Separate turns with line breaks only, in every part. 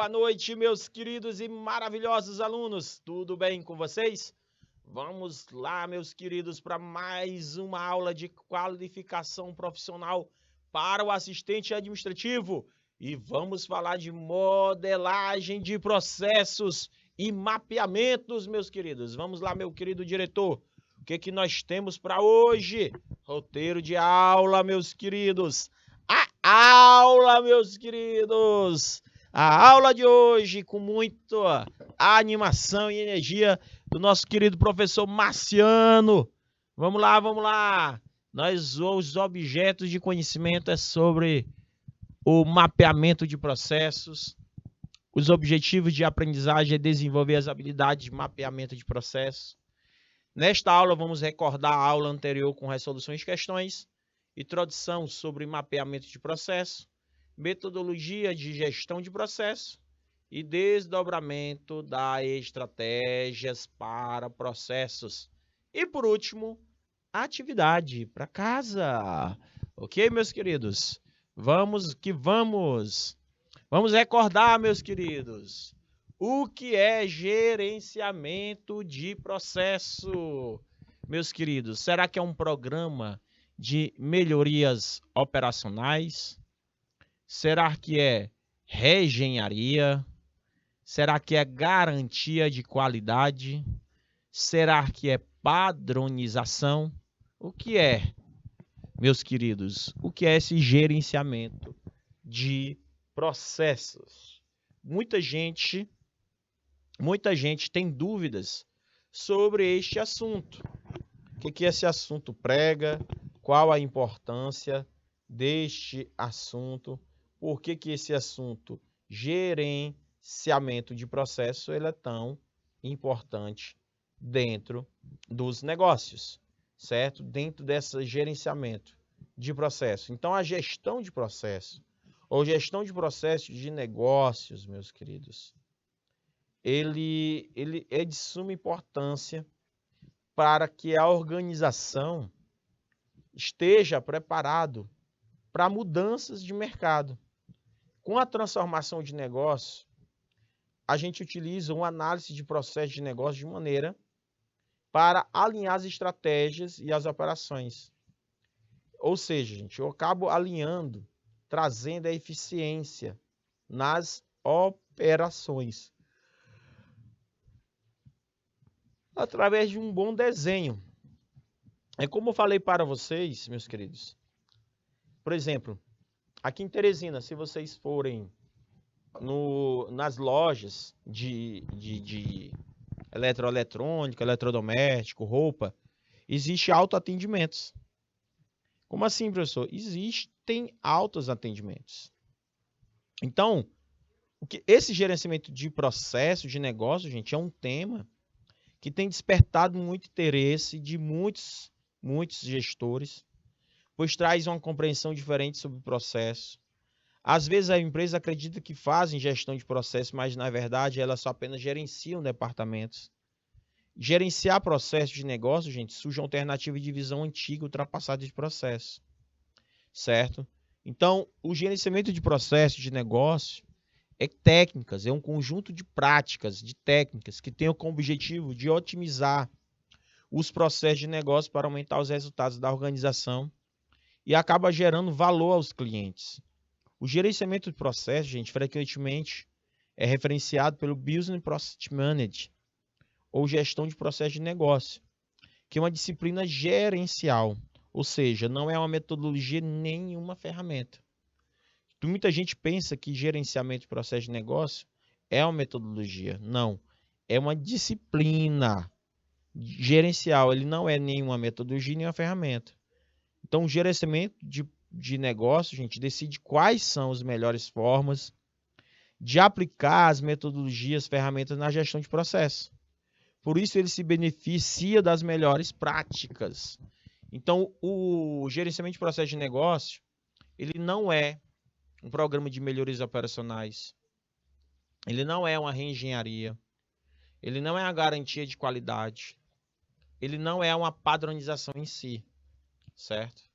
Boa noite, meus queridos e maravilhosos alunos. Tudo bem com vocês? Vamos lá, meus queridos, para mais uma aula de qualificação profissional para o assistente administrativo. E vamos falar de modelagem de processos e mapeamentos, meus queridos. Vamos lá, meu querido diretor. O que nós temos para hoje? Roteiro de aula, meus queridos. A aula, meus queridos. A aula de hoje com muita animação e energia do nosso querido professor Marciano. Vamos lá, vamos lá. Os objetos de conhecimento é sobre o mapeamento de processos. Os objetivos de aprendizagem é desenvolver as habilidades de mapeamento de processos. Nesta aula, vamos recordar a aula anterior com resoluções de questões, introdução sobre mapeamento de processo, metodologia de gestão de processo e desdobramento das estratégias para processos. E, por último, atividade para casa. Ok, meus queridos? Vamos que vamos! Vamos recordar, meus queridos, o que é gerenciamento de processo. Meus queridos, será que é um programa de melhorias operacionais? Será que é reengenharia? Será que é garantia de qualidade? Será que é padronização? O que é, meus queridos? O que é esse gerenciamento de processos? Muita gente tem dúvidas sobre este assunto. O que esse assunto prega? Qual a importância deste assunto? Por que esse assunto, gerenciamento de processo, ele é tão importante dentro dos negócios, certo? Dentro desse gerenciamento de processo. Então, a gestão de processo, ou gestão de processo de negócios, meus queridos, ele é de suma importância para que a organização esteja preparado para mudanças de mercado. Com a transformação de negócio, a gente utiliza uma análise de processo de negócio de maneira para alinhar as estratégias e as operações. Ou seja, gente, eu acabo alinhando, trazendo a eficiência nas operações através de um bom desenho. É como eu falei para vocês, meus queridos. Por exemplo, aqui em Teresina, se vocês forem nas lojas de eletroeletrônica, eletrodoméstico, roupa, existe autoatendimentos. Como assim, professor? Existem autoatendimentos. Então, esse gerenciamento de processo, de negócio, gente, é um tema que tem despertado muito interesse de muitos gestores, pois traz uma compreensão diferente sobre o processo. Às vezes a empresa acredita que fazem gestão de processo, mas na verdade elas só apenas gerenciam departamentos. Gerenciar processo de negócio, gente, surge uma alternativa de visão antiga, ultrapassada de processo, certo? Então, o gerenciamento de processo de negócio é técnicas, é um conjunto de práticas, de técnicas que tem como objetivo de otimizar os processos de negócio para aumentar os resultados da organização e acaba gerando valor aos clientes. O gerenciamento de processo, gente, frequentemente é referenciado pelo Business Process Management, ou gestão de processo de negócio, que é uma disciplina gerencial, ou seja, não é uma metodologia nem uma ferramenta. Muita gente pensa que gerenciamento de processo de negócio é uma metodologia. Não, é uma disciplina gerencial, ele não é nenhuma metodologia nem uma ferramenta. Então, o gerenciamento de negócio, gente, decide quais são as melhores formas de aplicar as metodologias, ferramentas na gestão de processo. Por isso, ele se beneficia das melhores práticas. Então, o gerenciamento de processo de negócio, ele não é um programa de melhorias operacionais, ele não é uma reengenharia, ele não é uma garantia de qualidade, ele não é uma padronização em si, certo?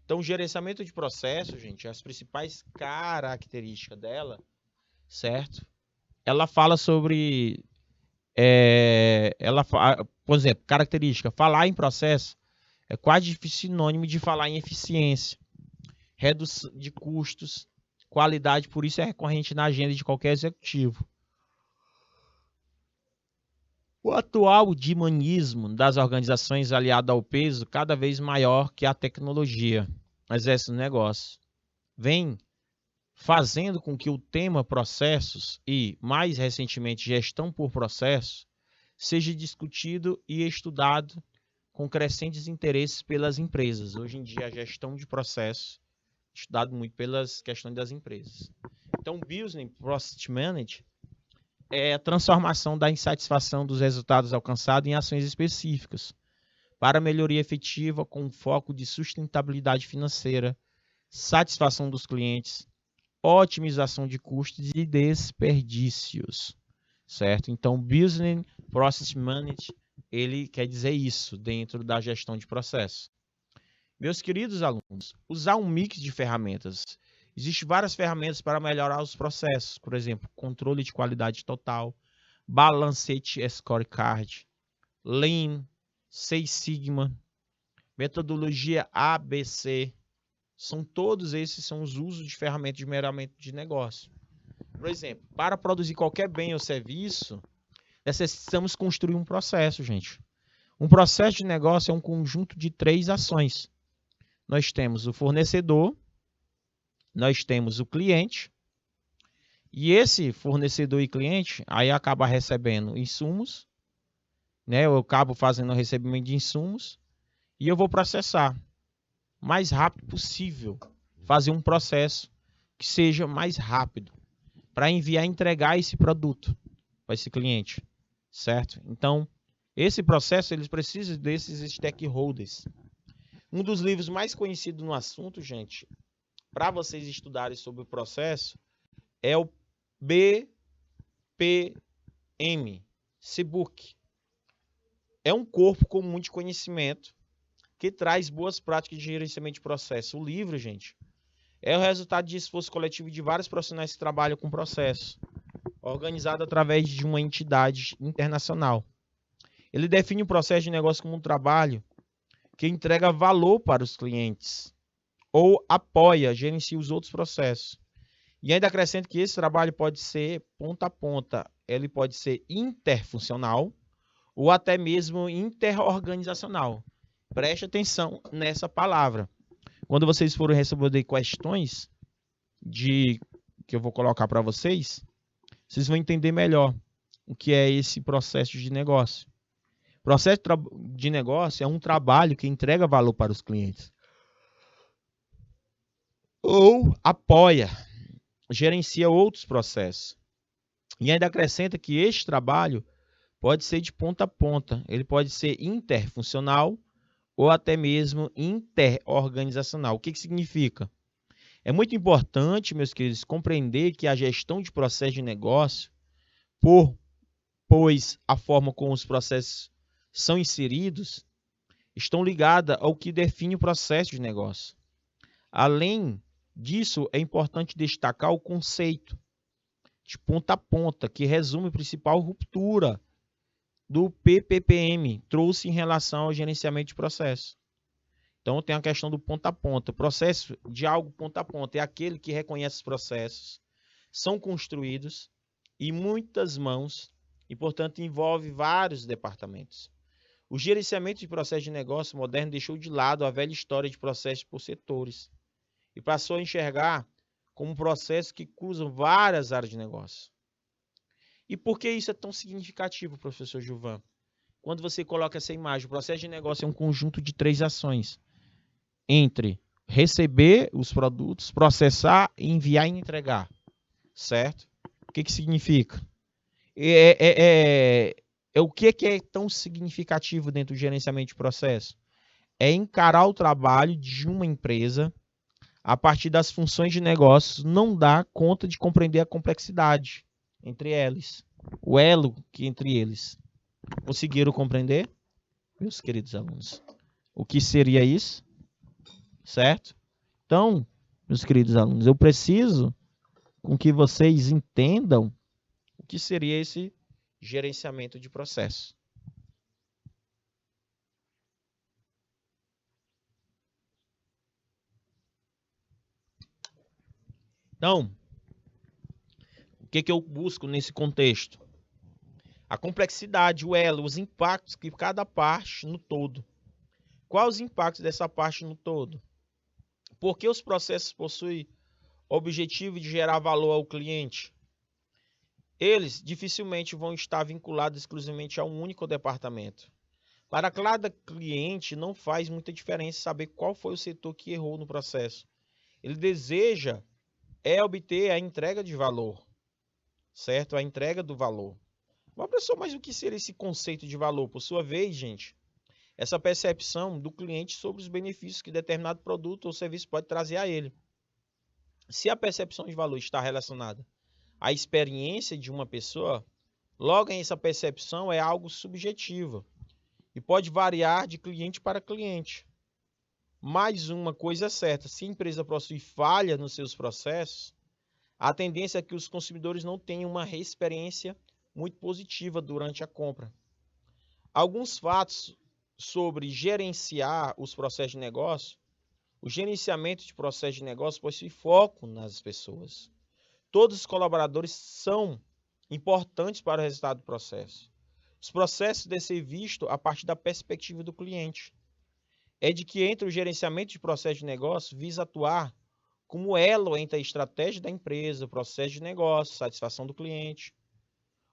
Então, o gerenciamento de processo, gente, as principais características dela, certo? ela fala sobre, por exemplo, característica, falar em processo é quase sinônimo de falar em eficiência, redução de custos, qualidade, por isso é recorrente na agenda de qualquer executivo. O atual dinamismo das organizações aliado ao peso cada vez maior que a tecnologia, exerce o negócio, vem fazendo com que o tema processos e, mais recentemente, gestão por processo, seja discutido e estudado com crescentes interesses pelas empresas. Hoje em dia, a gestão de processos é estudado muito pelas questões das empresas. Então, Business Process Management é a transformação da insatisfação dos resultados alcançados em ações específicas para melhoria efetiva com foco de sustentabilidade financeira, satisfação dos clientes, otimização de custos e desperdícios, certo? Então, Business Process Management, ele quer dizer isso dentro da gestão de processo. Meus queridos alunos, usar um mix de ferramentas. Existem várias ferramentas para melhorar os processos, por exemplo, controle de qualidade total, Balanced Scorecard, Lean, Six Sigma, metodologia ABC. Todos esses são os usos de ferramentas de melhoramento de negócio. Por exemplo, para produzir qualquer bem ou serviço, necessitamos construir um processo, gente. Um processo de negócio é um conjunto de 3 ações. Nós temos o fornecedor, nós temos o cliente, e esse fornecedor e cliente aí acaba recebendo insumos, né? Eu acabo fazendo o recebimento de insumos e eu vou processar o mais rápido possível, fazer um processo que seja mais rápido para enviar e entregar esse produto para esse cliente, certo? Então, esse processo eles precisam desses stakeholders. Um dos livros mais conhecidos no assunto, gente, para vocês estudarem sobre o processo, é o BPM, C-Book. É um corpo comum de conhecimento que traz boas práticas de gerenciamento de processo. O livro, gente, é o resultado de esforço coletivo de vários profissionais que trabalham com processo, organizado através de uma entidade internacional. Ele define o processo de negócio como um trabalho que entrega valor para os clientes ou apoia, gerencia os outros processos. E ainda acrescenta que esse trabalho pode ser ponta a ponta, ele pode ser interfuncional ou até mesmo interorganizacional. Preste atenção nessa palavra. Quando vocês forem receber questões que eu vou colocar para vocês, vocês vão entender melhor o que é esse processo de negócio. Processo de negócio é um trabalho que entrega valor para os clientes ou apoia, gerencia outros processos. E ainda acrescenta que este trabalho pode ser de ponta a ponta, ele pode ser interfuncional ou até mesmo interorganizacional. O que significa? É muito importante, meus queridos, compreender que a gestão de processo de negócio, pois a forma como os processos são inseridos, estão ligadas ao que define o processo de negócio. Além disso, é importante destacar o conceito de ponta a ponta, que resume a principal ruptura do PPPM trouxe em relação ao gerenciamento de processo. Então, tem a questão do ponta a ponta. Processo de algo ponta a ponta é aquele que reconhece os processos, são construídos em muitas mãos e, portanto, envolve vários departamentos. O gerenciamento de processo de negócio moderno deixou de lado a velha história de processos por setores e passou a enxergar como um processo que cruzam várias áreas de negócio. E por que isso é tão significativo, professor Gilvan? Quando você coloca essa imagem, o processo de negócio é um conjunto de 3 ações. Entre receber os produtos, processar, enviar e entregar. Certo? O que significa? O que é tão significativo dentro do gerenciamento de processo? É encarar o trabalho de uma empresa a partir das funções de negócio, não dá conta de compreender a complexidade entre eles, o elo que entre eles. Conseguiram compreender, meus queridos alunos? O que seria isso? Certo? Então, meus queridos alunos, eu preciso com que vocês entendam o que seria esse gerenciamento de processo. Então, o que eu busco nesse contexto? A complexidade, o elo, os impactos que cada parte no todo. Quais os impactos dessa parte no todo? Por que os processos possuem o objetivo de gerar valor ao cliente? Eles dificilmente vão estar vinculados exclusivamente a um único departamento. Para cada cliente, não faz muita diferença saber qual foi o setor que errou no processo. Ele deseja obter a entrega de valor, certo? A entrega do valor. Mas, professor, mas o que seria esse conceito de valor? Por sua vez, gente, essa percepção do cliente sobre os benefícios que determinado produto ou serviço pode trazer a ele. Se a percepção de valor está relacionada à experiência de uma pessoa, logo essa percepção é algo subjetiva e pode variar de cliente para cliente. Mais uma coisa é certa, se a empresa possui falha nos seus processos, a tendência é que os consumidores não tenham uma experiência muito positiva durante a compra. Alguns fatos sobre gerenciar os processos de negócio. O gerenciamento de processos de negócio possui foco nas pessoas. Todos os colaboradores são importantes para o resultado do processo. Os processos devem ser vistos a partir da perspectiva do cliente. É de que entre o gerenciamento de processo de negócio visa atuar como elo entre a estratégia da empresa, o processo de negócio, satisfação do cliente.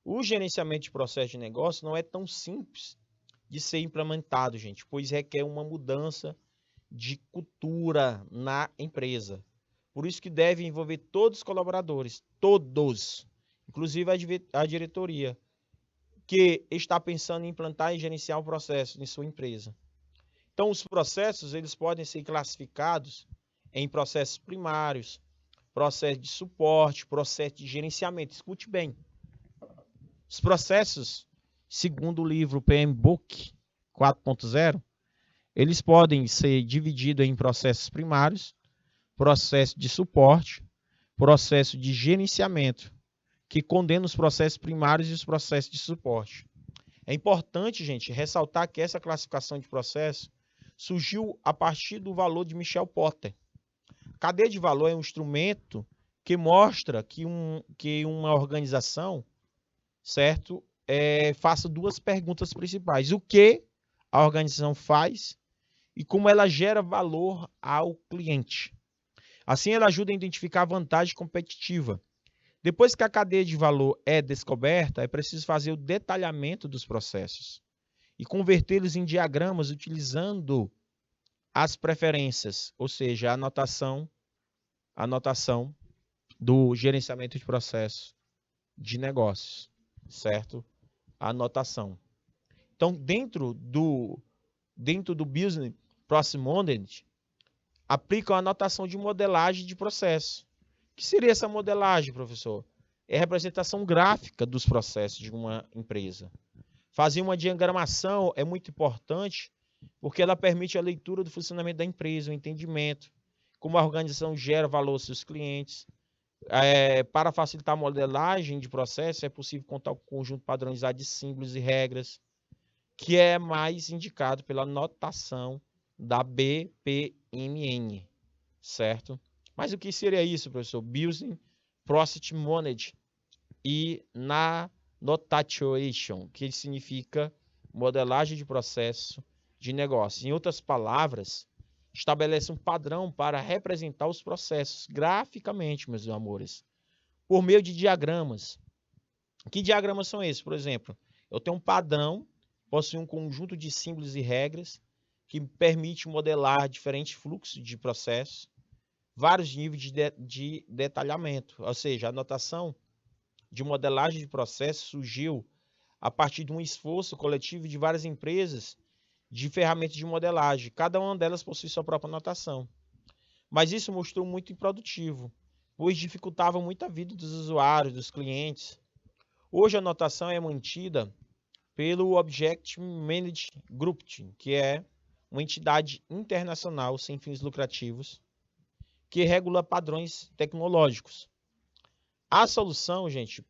O gerenciamento de processo de negócio não é tão simples de ser implementado, gente, pois requer uma mudança de cultura na empresa. Por isso que deve envolver todos os colaboradores, todos, inclusive a diretoria, que está pensando em implantar e gerenciar o processo em sua empresa. Então, os processos eles podem ser classificados em processos primários, processo de suporte, processo de gerenciamento. Escute bem. Os processos, segundo o livro PMBOK 4.0, eles podem ser divididos em processos primários, processo de suporte, processo de gerenciamento, que condena os processos primários e os processos de suporte. É importante, gente, ressaltar que essa classificação de processo surgiu a partir do valor de Michel Porter. A cadeia de valor é um instrumento que mostra que uma organização, certo, faça duas perguntas principais. O que a organização faz e como ela gera valor ao cliente. Assim, ela ajuda a identificar a vantagem competitiva. Depois que a cadeia de valor é descoberta, é preciso fazer o detalhamento dos processos e convertê-los em diagramas utilizando as preferências, ou seja, a anotação do gerenciamento de processo de negócios, certo? A anotação. Então, dentro do Business Process Modeling, aplica a anotação de modelagem de processo. O que seria essa modelagem, professor? É a representação gráfica dos processos de uma empresa. Fazer uma diagramação é muito importante porque ela permite a leitura do funcionamento da empresa, o entendimento, como a organização gera valor aos seus clientes. Para facilitar a modelagem de processo, é possível contar com um conjunto padronizado de símbolos e regras, que é mais indicado pela notação da BPMN, certo? Mas o que seria isso, professor? Business Process Modeling e na Notation, que significa modelagem de processo de negócio. Em outras palavras, estabelece um padrão para representar os processos graficamente, meus amores, por meio de diagramas. Que diagramas são esses? Por exemplo, eu tenho um padrão, possui um conjunto de símbolos e regras que permite modelar diferentes fluxos de processos, vários níveis de detalhamento, ou seja, a notação de modelagem de processo surgiu a partir de um esforço coletivo de várias empresas de ferramentas de modelagem. Cada uma delas possui sua própria notação. Mas isso mostrou muito improdutivo, pois dificultava muito a vida dos usuários, dos clientes. Hoje a notação é mantida pelo Object Managed Group, que é uma entidade internacional sem fins lucrativos que regula padrões tecnológicos. A solução, gente,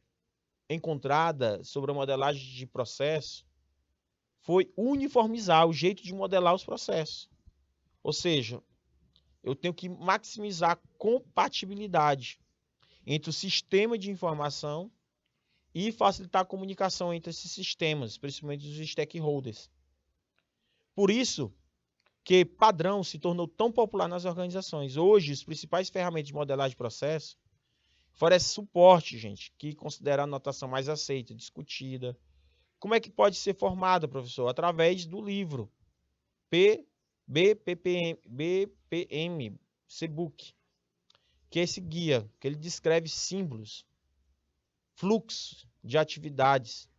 encontrada sobre a modelagem de processo foi uniformizar o jeito de modelar os processos. Ou seja, eu tenho que maximizar a compatibilidade entre o sistema de informação e facilitar a comunicação entre esses sistemas, principalmente os stakeholders. Por isso que padrão se tornou tão popular nas organizações. Hoje, os principais ferramentas de modelagem de processo oferecem suporte, gente, que considera a notação mais aceita, discutida. Como é que pode ser formada, professor? Através do livro BPM C-Book, que é esse guia, que ele descreve símbolos, fluxo de atividades,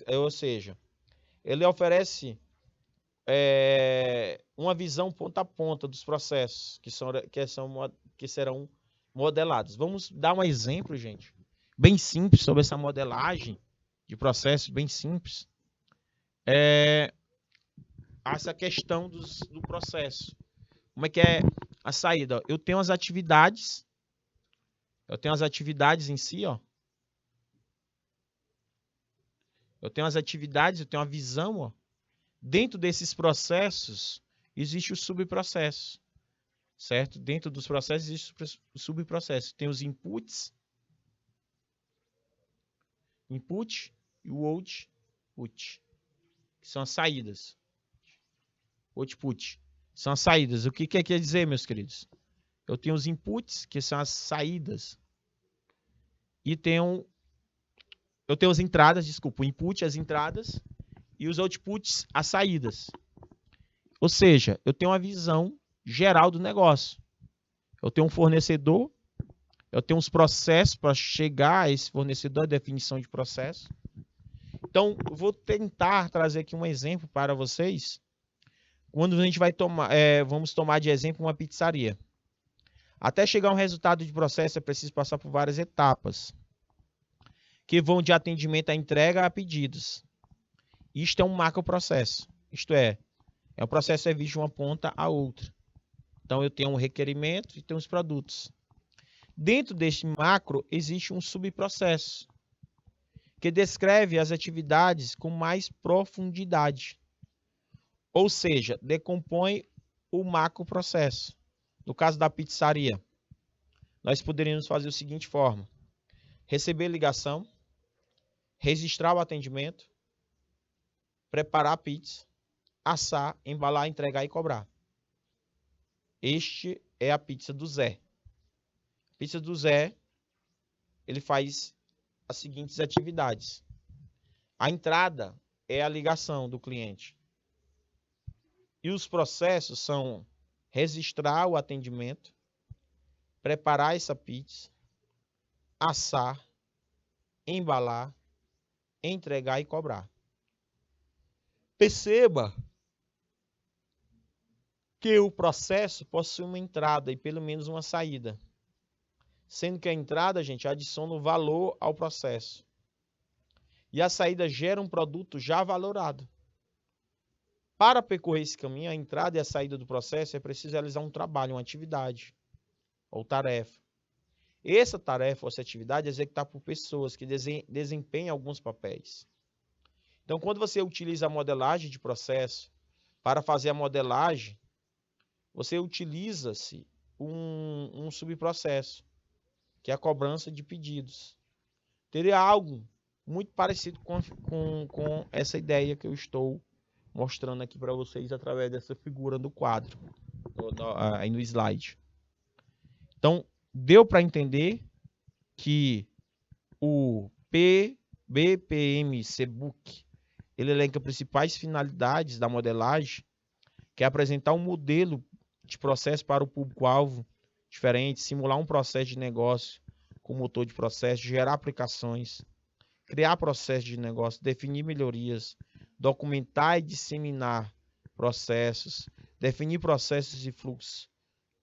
ou seja, ele oferece uma visão ponta a ponta dos processos que serão modelados. Vamos dar um exemplo, gente, bem simples sobre essa modelagem de processos, bem simples. Essa questão do processo. Como é que é a saída? Eu tenho as atividades em si, ó. Eu tenho as atividades, eu tenho a visão, ó. Dentro desses processos, existe o subprocesso, certo? Dentro dos processos, existe o subprocesso. Tem os inputs, input e o output, que são as saídas. Output são as saídas. O que quer dizer, meus queridos? Eu tenho os inputs, que são as saídas, e eu tenho as entradas, desculpa, o input, as entradas, e os outputs, as saídas. Ou seja, eu tenho uma visão geral do negócio. Eu tenho um fornecedor, eu tenho uns processos para chegar a esse fornecedor, a definição de processo. Então, eu vou tentar trazer aqui um exemplo para vocês. Quando a gente vai vamos tomar de exemplo uma pizzaria. Até chegar a um resultado de processo, é preciso passar por várias etapas, que vão de atendimento à entrega a pedidos. Isto é um macroprocesso. Isto é um processo que é visto de uma ponta a outra. Então, eu tenho um requerimento e tenho os produtos. Dentro deste macro, existe um subprocesso, que descreve as atividades com mais profundidade. Ou seja, decompõe o macroprocesso. No caso da pizzaria, nós poderíamos fazer da seguinte forma: receber ligação, registrar o atendimento, preparar a pizza, assar, embalar, entregar e cobrar. Este é a pizza do Zé. A pizza do Zé, ele faz as seguintes atividades. A entrada é a ligação do cliente. E os processos são registrar o atendimento, preparar essa pizza, assar, embalar, entregar e cobrar. Perceba que o processo possui uma entrada e pelo menos uma saída. Sendo que a entrada, gente, adiciona o valor ao processo. E a saída gera um produto já valorado. Para percorrer esse caminho, a entrada e a saída do processo, é preciso realizar um trabalho, uma atividade ou tarefa. Essa tarefa ou essa atividade é executada por pessoas que desempenham alguns papéis. Então, quando você utiliza a modelagem de processo para fazer a modelagem, você utiliza-se um subprocesso, que é a cobrança de pedidos. Teria algo muito parecido com essa ideia que eu estou mostrando aqui para vocês através dessa figura do quadro, aí no slide. Então, deu para entender que o BPM C-Book, ele elenca as principais finalidades da modelagem, que é apresentar um modelo de processo para o público-alvo diferente, simular um processo de negócio com motor de processo, gerar aplicações, criar processos de negócio, definir melhorias, documentar e disseminar processos, definir processos e fluxos,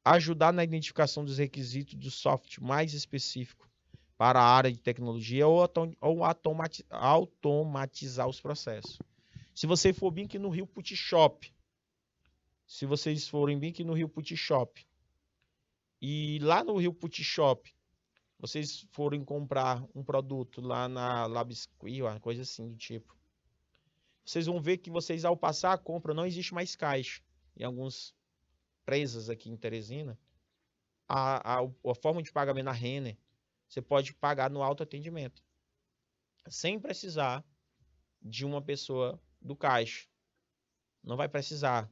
ajudar na identificação dos requisitos do software mais específico para a área de tecnologia ou automatizar os processos. Se você for bem aqui no Rio Put Shop, e lá no Rio Put Shop, vocês forem comprar um produto lá na Labisquik, uma coisa assim do tipo, vocês vão ver que vocês, ao passar a compra, não existe mais caixa. Em algumas empresas aqui em Teresina, a forma de pagamento na Renner, você pode pagar no autoatendimento, sem precisar de uma pessoa do caixa. Não vai precisar.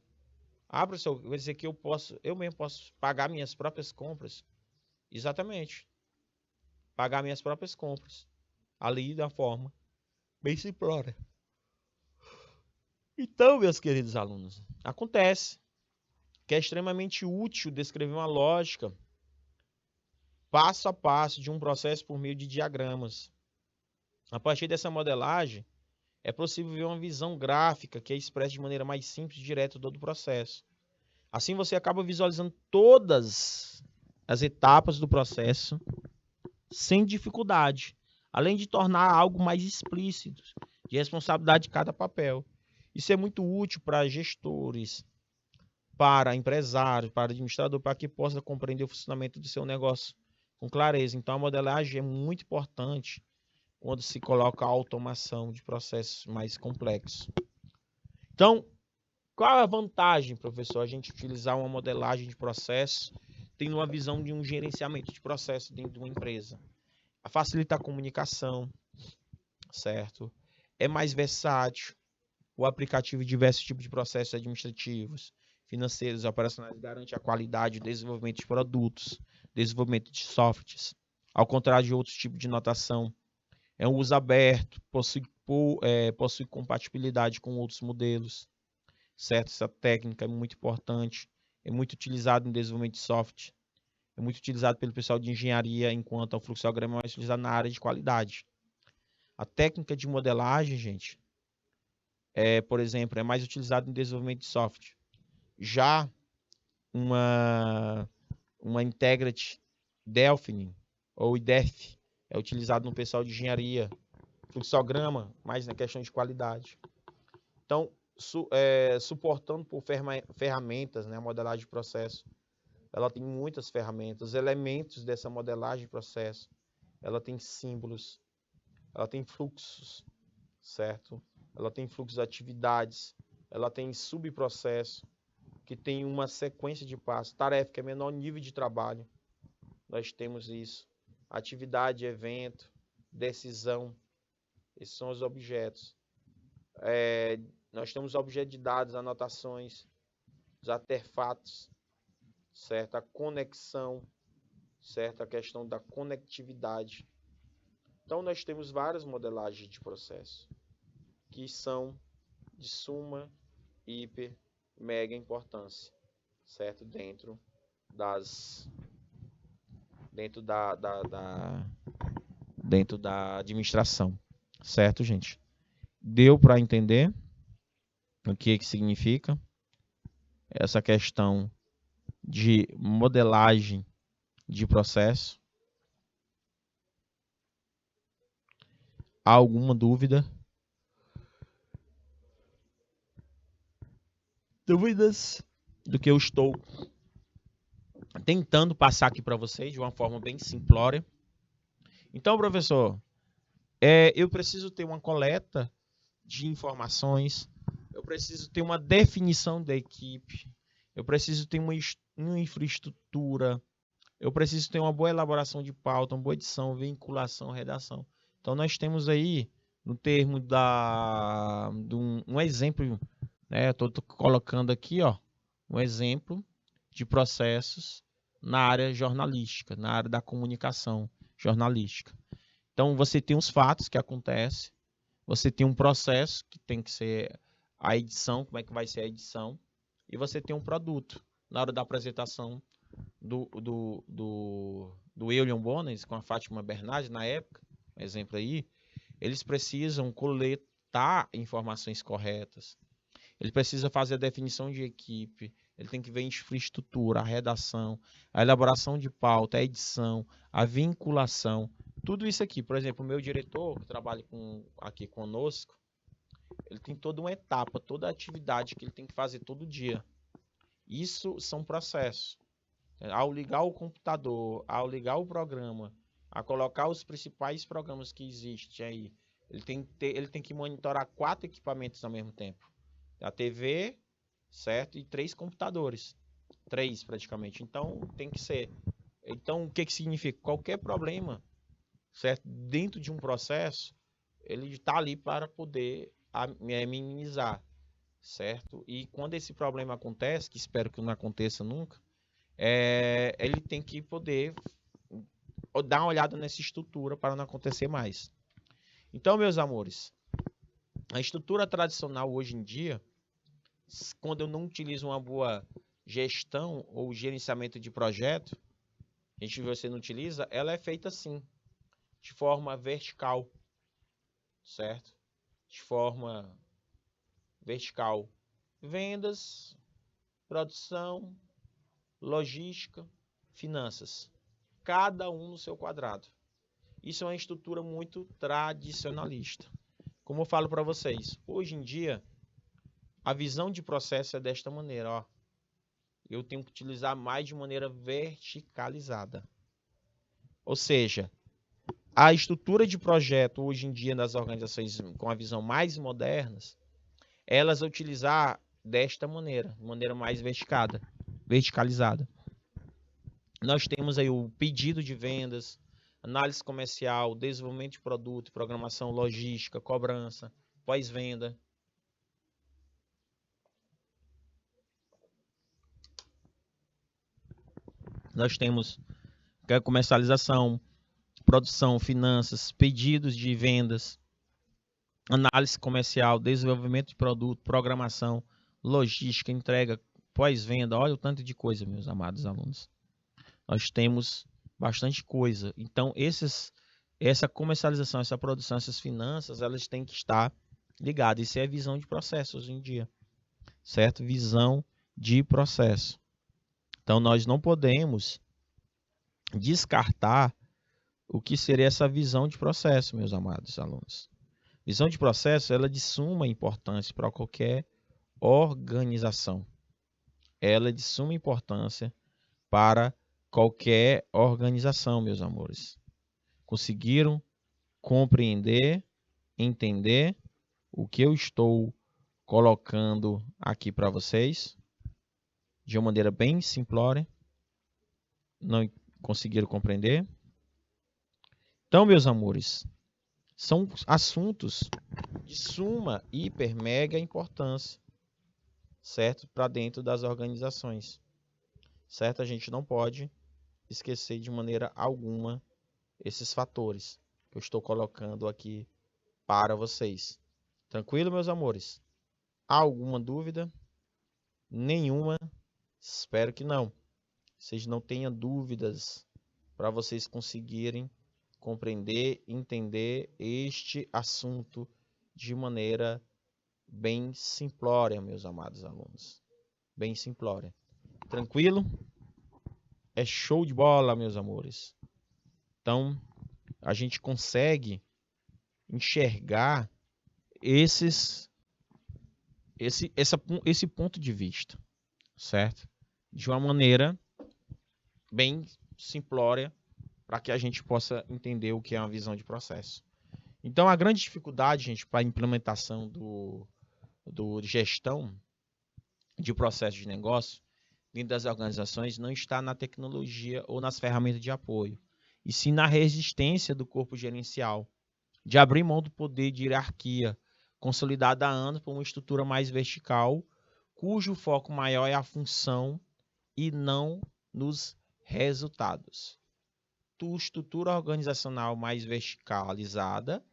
Ah, professor, quer dizer que eu mesmo posso pagar minhas próprias compras? Exatamente. Pagar minhas próprias compras. Ali da forma bem simplória. Então, meus queridos alunos, acontece que é extremamente útil descrever uma lógica passo a passo de um processo por meio de diagramas. A partir dessa modelagem, é possível ver uma visão gráfica que é expressa de maneira mais simples e direta todo o processo. Assim você acaba visualizando todas as etapas do processo sem dificuldade, além de tornar algo mais explícito, de responsabilidade de cada papel. Isso é muito útil para gestores, para empresários, para administrador, para que possa compreender o funcionamento do seu negócio com clareza. Então a modelagem é muito importante quando se coloca a automação de processos mais complexos. Então, qual a vantagem, professor, a gente utilizar uma modelagem de processo tendo uma visão de um gerenciamento de processo dentro de uma empresa? Facilita a comunicação, certo? É mais versátil. O aplicativo de diversos tipos de processos administrativos, financeiros e operacionais garante a qualidade e o desenvolvimento de produtos, desenvolvimento de softwares. Ao contrário de outros tipos de notação, é um uso aberto, possui compatibilidade com outros modelos, certo? Essa técnica é muito importante, é muito utilizada no desenvolvimento de software, é muito utilizado pelo pessoal de engenharia, enquanto o fluxograma é mais utilizado na área de qualidade. A técnica de modelagem, gente, por exemplo, é mais utilizada no desenvolvimento de software. Já uma Integrity Delphin ou IDEF é utilizado no pessoal de engenharia, fluxograma, mais na questão de qualidade. Então, suportando por ferramentas, né, a modelagem de processo, ela tem muitas ferramentas, elementos dessa modelagem de processo, ela tem símbolos, ela tem fluxos, certo? Ela tem fluxos de atividades, ela tem subprocesso, que tem uma sequência de passos, tarefa, que é menor nível de trabalho, nós temos isso, atividade, evento, decisão, esses são os objetos. Nós temos objetos de dados, anotações, os artefatos, certo? A conexão, certo? A questão da conectividade. Então, nós temos várias modelagens de processo, que são de suma, hiper, mega importância, certo? Dentro da administração, certo, gente? Deu para entender o que significa essa questão de modelagem de processo? Há alguma dúvida? Dúvidas do que eu estou tentando passar aqui para vocês de uma forma bem simplória. Então, professor, eu preciso ter uma coleta de informações, eu preciso ter uma definição da equipe, eu preciso ter uma infraestrutura, eu preciso ter uma boa elaboração de pauta, uma boa edição, vinculação, redação. Então, nós temos aí, no termo de um exemplo, né? Estou colocando aqui, ó, um exemplo de processos na área jornalística, na área da comunicação jornalística. Então, você tem os fatos que acontecem, você tem um processo que tem que ser a edição, como é que vai ser a edição, e você tem um produto. Na hora da apresentação do William Bonas com a Fátima Bernardes, na época, um exemplo aí, eles precisam coletar informações corretas, ele precisa fazer a definição de equipe, ele tem que ver a infraestrutura, a redação, a elaboração de pauta, a edição, a vinculação, tudo isso aqui. Por exemplo, o meu diretor, que trabalha aqui conosco, ele tem toda uma etapa, toda a atividade que ele tem que fazer todo dia. Isso são processos. Ao ligar o computador, ao ligar o programa, a colocar os principais programas que existem aí. Ele tem que monitorar 4 equipamentos ao mesmo tempo. A TV, certo? E 3 computadores. 3 praticamente. Então tem que ser. Então o que significa? Qualquer problema, certo? Dentro de um processo, ele está ali para poder minimizar, certo? E quando esse problema acontece, que espero que não aconteça nunca, ele tem que poder dar uma olhada nessa estrutura para não acontecer mais. Então, meus amores, a estrutura tradicional hoje em dia, quando eu não utilizo uma boa gestão ou gerenciamento de projeto, você não utiliza, ela é feita assim, de forma vertical, certo? De forma vertical. Vendas, produção, logística, finanças. Cada um no seu quadrado. Isso é uma estrutura muito tradicionalista. Como eu falo para vocês, hoje em dia, a visão de processo é desta maneira, ó. Eu tenho que utilizar mais de maneira verticalizada. Ou seja, a estrutura de projeto hoje em dia nas organizações com a visão mais modernas, elas utilizar desta maneira, de maneira mais verticalizada. Nós temos aí o pedido de vendas, análise comercial, desenvolvimento de produto, programação logística, cobrança, pós-venda. Nós temos comercialização, produção, finanças, pedidos de vendas, análise comercial, desenvolvimento de produto, programação, logística, entrega, pós-venda. Olha o tanto de coisa, meus amados alunos. Nós temos bastante coisa. Então, essa comercialização, essa produção, essas finanças, elas têm que estar ligadas. Isso é visão de processo hoje em dia, certo? Visão de processo. Então, nós não podemos descartar o que seria essa visão de processo, meus amados alunos. Visão de processo, ela é de suma importância para qualquer organização. Ela é de suma importância para qualquer organização, meus amores. Conseguiram compreender, entender o que eu estou colocando aqui para vocês? De uma maneira bem simplória. Não conseguiram compreender? Então, meus amores, são assuntos de suma, hiper, mega importância, certo? Para dentro das organizações, certo? A gente não pode esquecer de maneira alguma esses fatores que eu estou colocando aqui para vocês. Tranquilo, meus amores? Há alguma dúvida? Nenhuma? Espero que não. Vocês não tenham dúvidas para vocês conseguirem compreender, entender este assunto de maneira bem simplória, meus amados alunos. Bem simplória. Tranquilo? É show de bola, meus amores. Então, a gente consegue enxergar esse ponto de vista, certo? De uma maneira bem simplória, para que a gente possa entender o que é uma visão de processo. Então, a grande dificuldade, gente, para a implementação do gestão de processo de negócio dentro das organizações não está na tecnologia ou nas ferramentas de apoio, e sim na resistência do corpo gerencial, de abrir mão do poder de hierarquia, consolidada há anos por uma estrutura mais vertical, cujo foco maior é a função e não nos resultados. Estrutura organizacional mais verticalizada,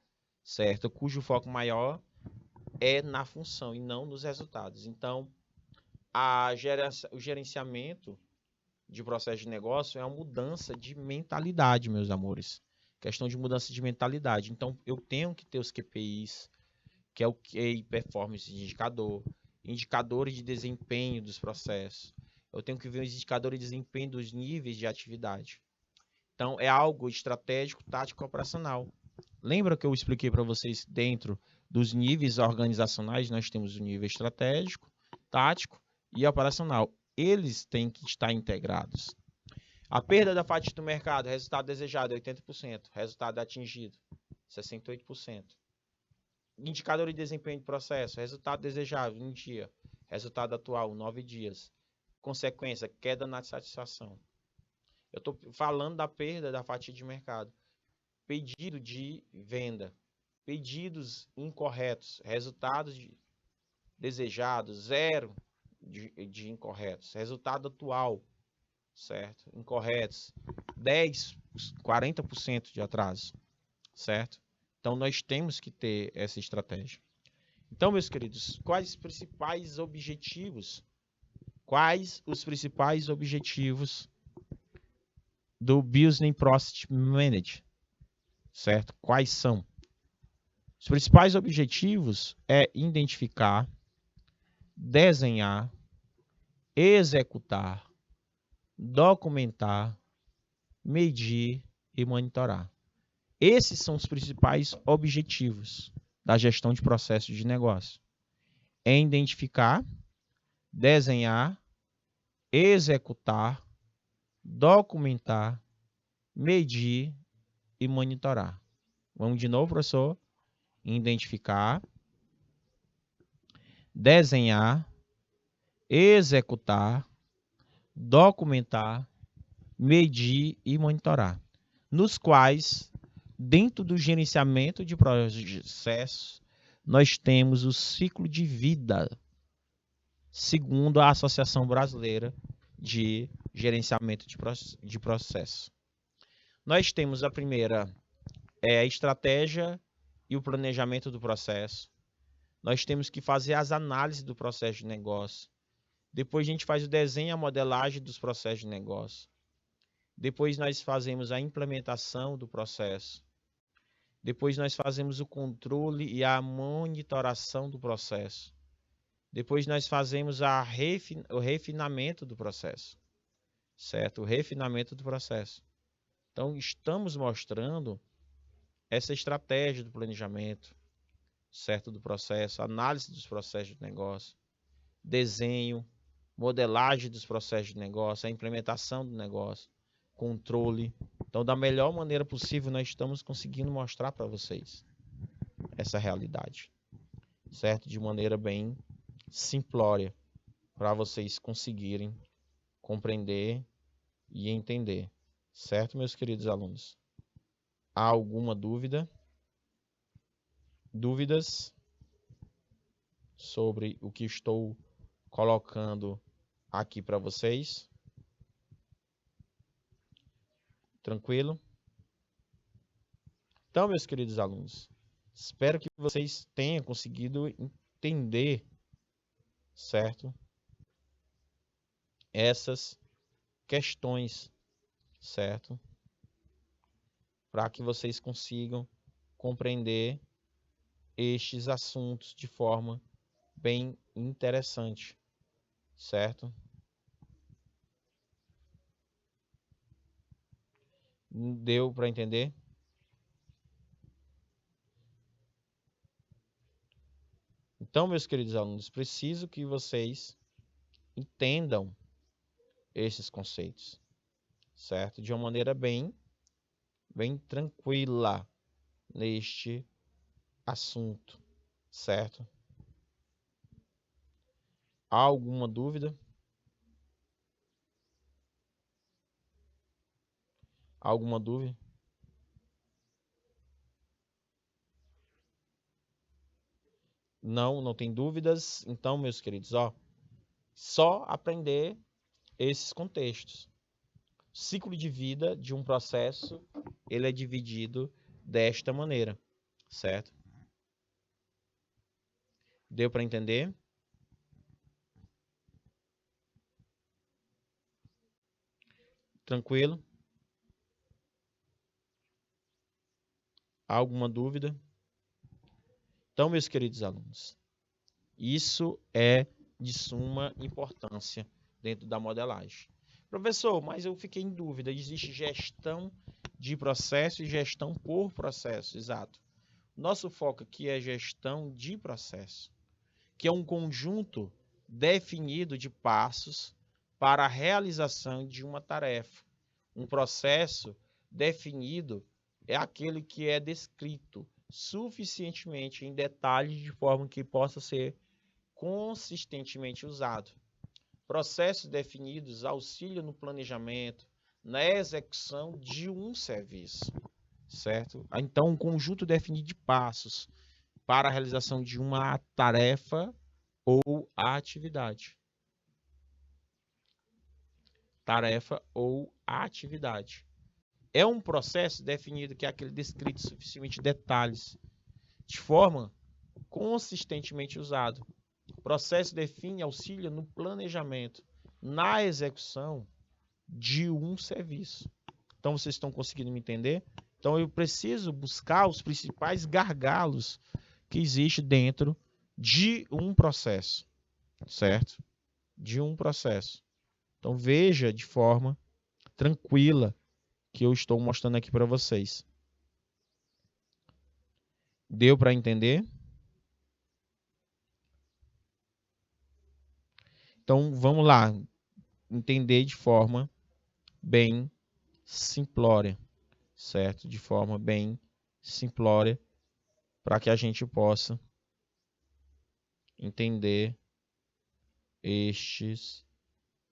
certo? Cujo foco maior é na função e não nos resultados. Então, o gerenciamento de processo de negócio é uma mudança de mentalidade, meus amores. Questão de mudança de mentalidade. Então, eu tenho que ter os QPIs, que é o Key Performance de indicador, indicadores de desempenho dos processos. Eu tenho que ver os indicadores de desempenho dos níveis de atividade. Então, é algo estratégico, tático e operacional. Lembra que eu expliquei para vocês dentro dos níveis organizacionais, nós temos o nível estratégico, tático e operacional. Eles têm que estar integrados. A perda da fatia do mercado, resultado desejado, 80%. Resultado atingido, 68%. Indicador de desempenho de processo, resultado desejado, 1 dia. Resultado atual, 9 dias. Consequência, queda na satisfação. Eu estou falando da perda da fatia de mercado. Pedido de venda. Pedidos incorretos. Resultados desejados, 0 de incorretos. Resultado atual, certo? Incorretos, 10, 40% de atraso, certo? Então, nós temos que ter essa estratégia. Então, meus queridos, quais os principais objetivos? Quais os principais objetivos do Business Process Management? Certo? Quais são? Os principais objetivos é identificar, desenhar, executar, documentar, medir e monitorar. Esses são os principais objetivos da gestão de processos de negócio. É identificar, desenhar, executar, documentar, medir e monitorar. Vamos de novo, professor? Identificar, desenhar, executar, documentar, medir e monitorar. Nos quais, dentro do gerenciamento de processos, nós temos o ciclo de vida, segundo a Associação Brasileira de Gerenciamento de Processos. Nós temos a primeira, a estratégia e o planejamento do processo. Nós temos que fazer as análises do processo de negócio. Depois a gente faz o desenho e a modelagem dos processos de negócio. Depois nós fazemos a implementação do processo. Depois nós fazemos o controle e a monitoração do processo. Depois nós fazemos o refinamento do processo. Certo? O refinamento do processo. Então, estamos mostrando essa estratégia do planejamento, certo? Do processo, análise dos processos de negócio, desenho, modelagem dos processos de negócio, a implementação do negócio, controle. Então, da melhor maneira possível, nós estamos conseguindo mostrar para vocês essa realidade, certo? De maneira bem simplória, para vocês conseguirem compreender e entender, certo, meus queridos alunos? Há alguma dúvida? Dúvidas sobre o que estou colocando aqui para vocês? Tranquilo? Então, meus queridos alunos, espero que vocês tenham conseguido entender, certo? Essas questões, certo? Para que vocês consigam compreender estes assuntos de forma bem interessante, certo? Deu para entender? Então, meus queridos alunos, preciso que vocês entendam esses conceitos, certo? De uma maneira bem tranquila neste assunto, certo? Há alguma dúvida? Alguma dúvida? Não tem dúvidas. Então, meus queridos, só aprender esses contextos. Ciclo de vida de um processo, ele é dividido desta maneira, certo? Deu para entender? Tranquilo? Alguma dúvida? Então, meus queridos alunos, isso é de suma importância dentro da modelagem. Professor, mas eu fiquei em dúvida, existe gestão de processo e gestão por processo, exato. Nosso foco aqui é gestão de processo, que é um conjunto definido de passos para a realização de uma tarefa Um processo definido é aquele que é descrito suficientemente em detalhes de forma que possa ser consistentemente usado. Processos definidos auxiliam no planejamento, na execução de um serviço, certo? Então, um conjunto definido de passos para a realização de uma tarefa ou atividade. Tarefa ou atividade. É um processo definido que é aquele descrito suficientemente detalhes, de forma consistentemente usado. O processo define e auxilia no planejamento, na execução de um serviço. Então, vocês estão conseguindo me entender? Então, eu preciso buscar os principais gargalos que existem dentro de um processo, certo? De um processo. Então, veja de forma tranquila que eu estou mostrando aqui para vocês. Deu para entender? Então, vamos lá. Entender de forma bem simplória, certo? De forma bem simplória, para que a gente possa entender estes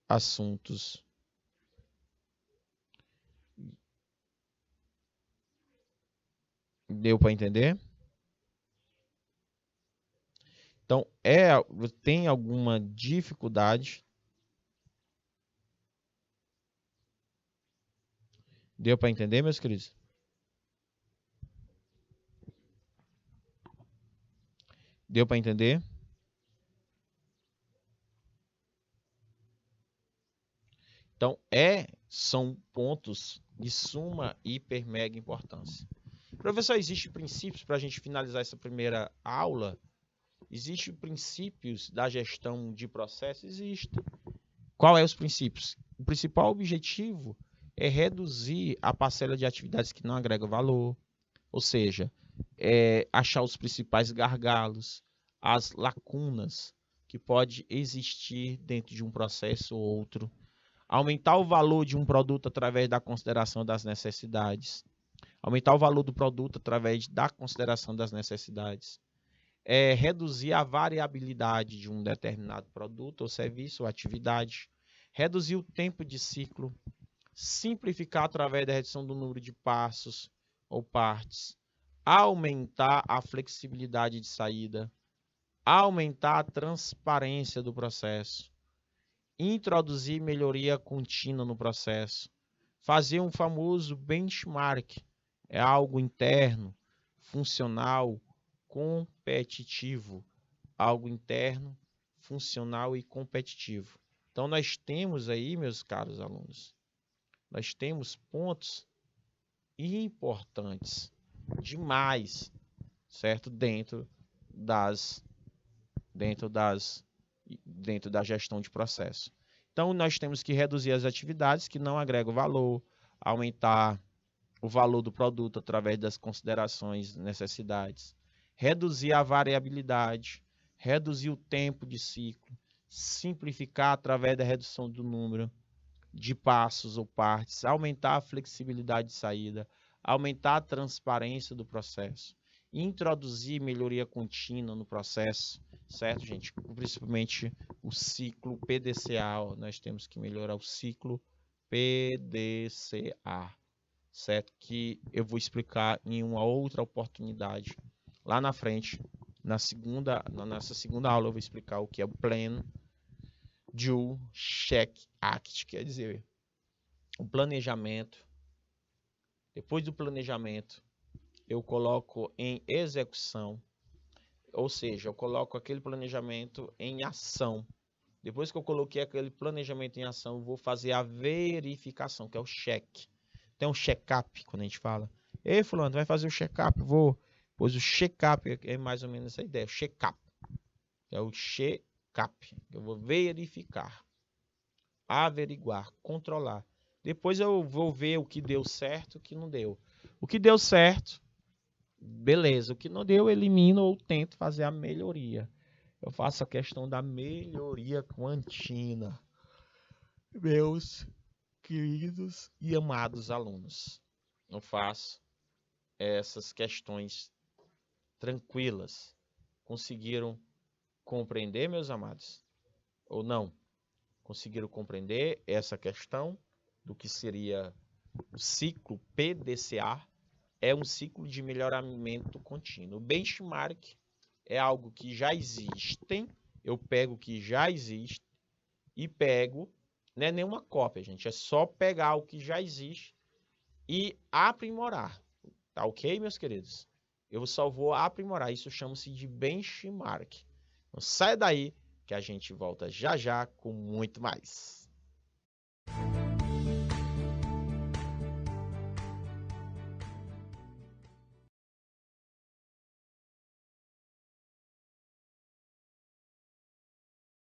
assuntos. Deu para entender? Então, tem alguma dificuldade? Deu para entender, meus queridos? Deu para entender? Então, são pontos de suma hiper mega importância. Professor, existem princípios para a gente finalizar essa primeira aula? Existem princípios da gestão de processo? Existe. Qual é os princípios? O principal objetivo é reduzir a parcela de atividades que não agregam valor, ou seja, achar os principais gargalos, as lacunas que pode existir dentro de um processo ou outro, aumentar o valor de um produto através da consideração das necessidades, aumentar o valor do produto através da consideração das necessidades, reduzir a variabilidade de um determinado produto ou serviço ou atividade, reduzir o tempo de ciclo, simplificar através da redução do número de passos ou partes, aumentar a flexibilidade de saída, aumentar a transparência do processo, introduzir melhoria contínua no processo, fazer um famoso benchmark, é algo interno, funcional, competitivo, algo interno, funcional e competitivo. Então, nós temos aí, meus caros alunos, nós temos pontos importantes demais, certo? Dentro da gestão de processo. Então, nós temos que reduzir as atividades que não agregam valor, aumentar o valor do produto através das considerações, necessidades, reduzir a variabilidade, reduzir o tempo de ciclo, simplificar através da redução do número de passos ou partes, aumentar a flexibilidade de saída, aumentar a transparência do processo, introduzir melhoria contínua no processo, certo, gente? Principalmente o ciclo PDCA, nós temos que melhorar o ciclo PDCA, certo? Que eu vou explicar em uma outra oportunidade lá na frente, na nossa segunda aula eu vou explicar o que é o Plan, Do, Check, Act, quer dizer, o planejamento. Depois do planejamento, eu coloco em execução, ou seja, eu coloco aquele planejamento em ação. Depois que eu coloquei aquele planejamento em ação, eu vou fazer a verificação, que é o check. Tem um check-up, quando a gente fala. Ei, fulano, vai fazer o check-up? Vou. Pois o check-up é mais ou menos essa ideia. Check-up. É o check-up. Eu vou verificar, averiguar, controlar. Depois eu vou ver o que deu certo e o que não deu. O que deu certo, beleza. O que não deu, eu elimino ou tento fazer a melhoria. Eu faço a questão da melhoria contínua. Meus queridos e amados alunos, eu faço essas questões tranquilas. Conseguiram compreender, meus amados? Ou não? Conseguiram compreender essa questão do que seria o ciclo PDCA? É um ciclo de melhoramento contínuo. O benchmark é algo que já existem. Eu pego o que já existe e pego, não é nenhuma cópia, gente, é só pegar o que já existe e aprimorar. Tá ok, meus queridos? Eu só vou aprimorar. Isso chama-se de benchmark. Não sai daí que a gente volta já já com muito mais.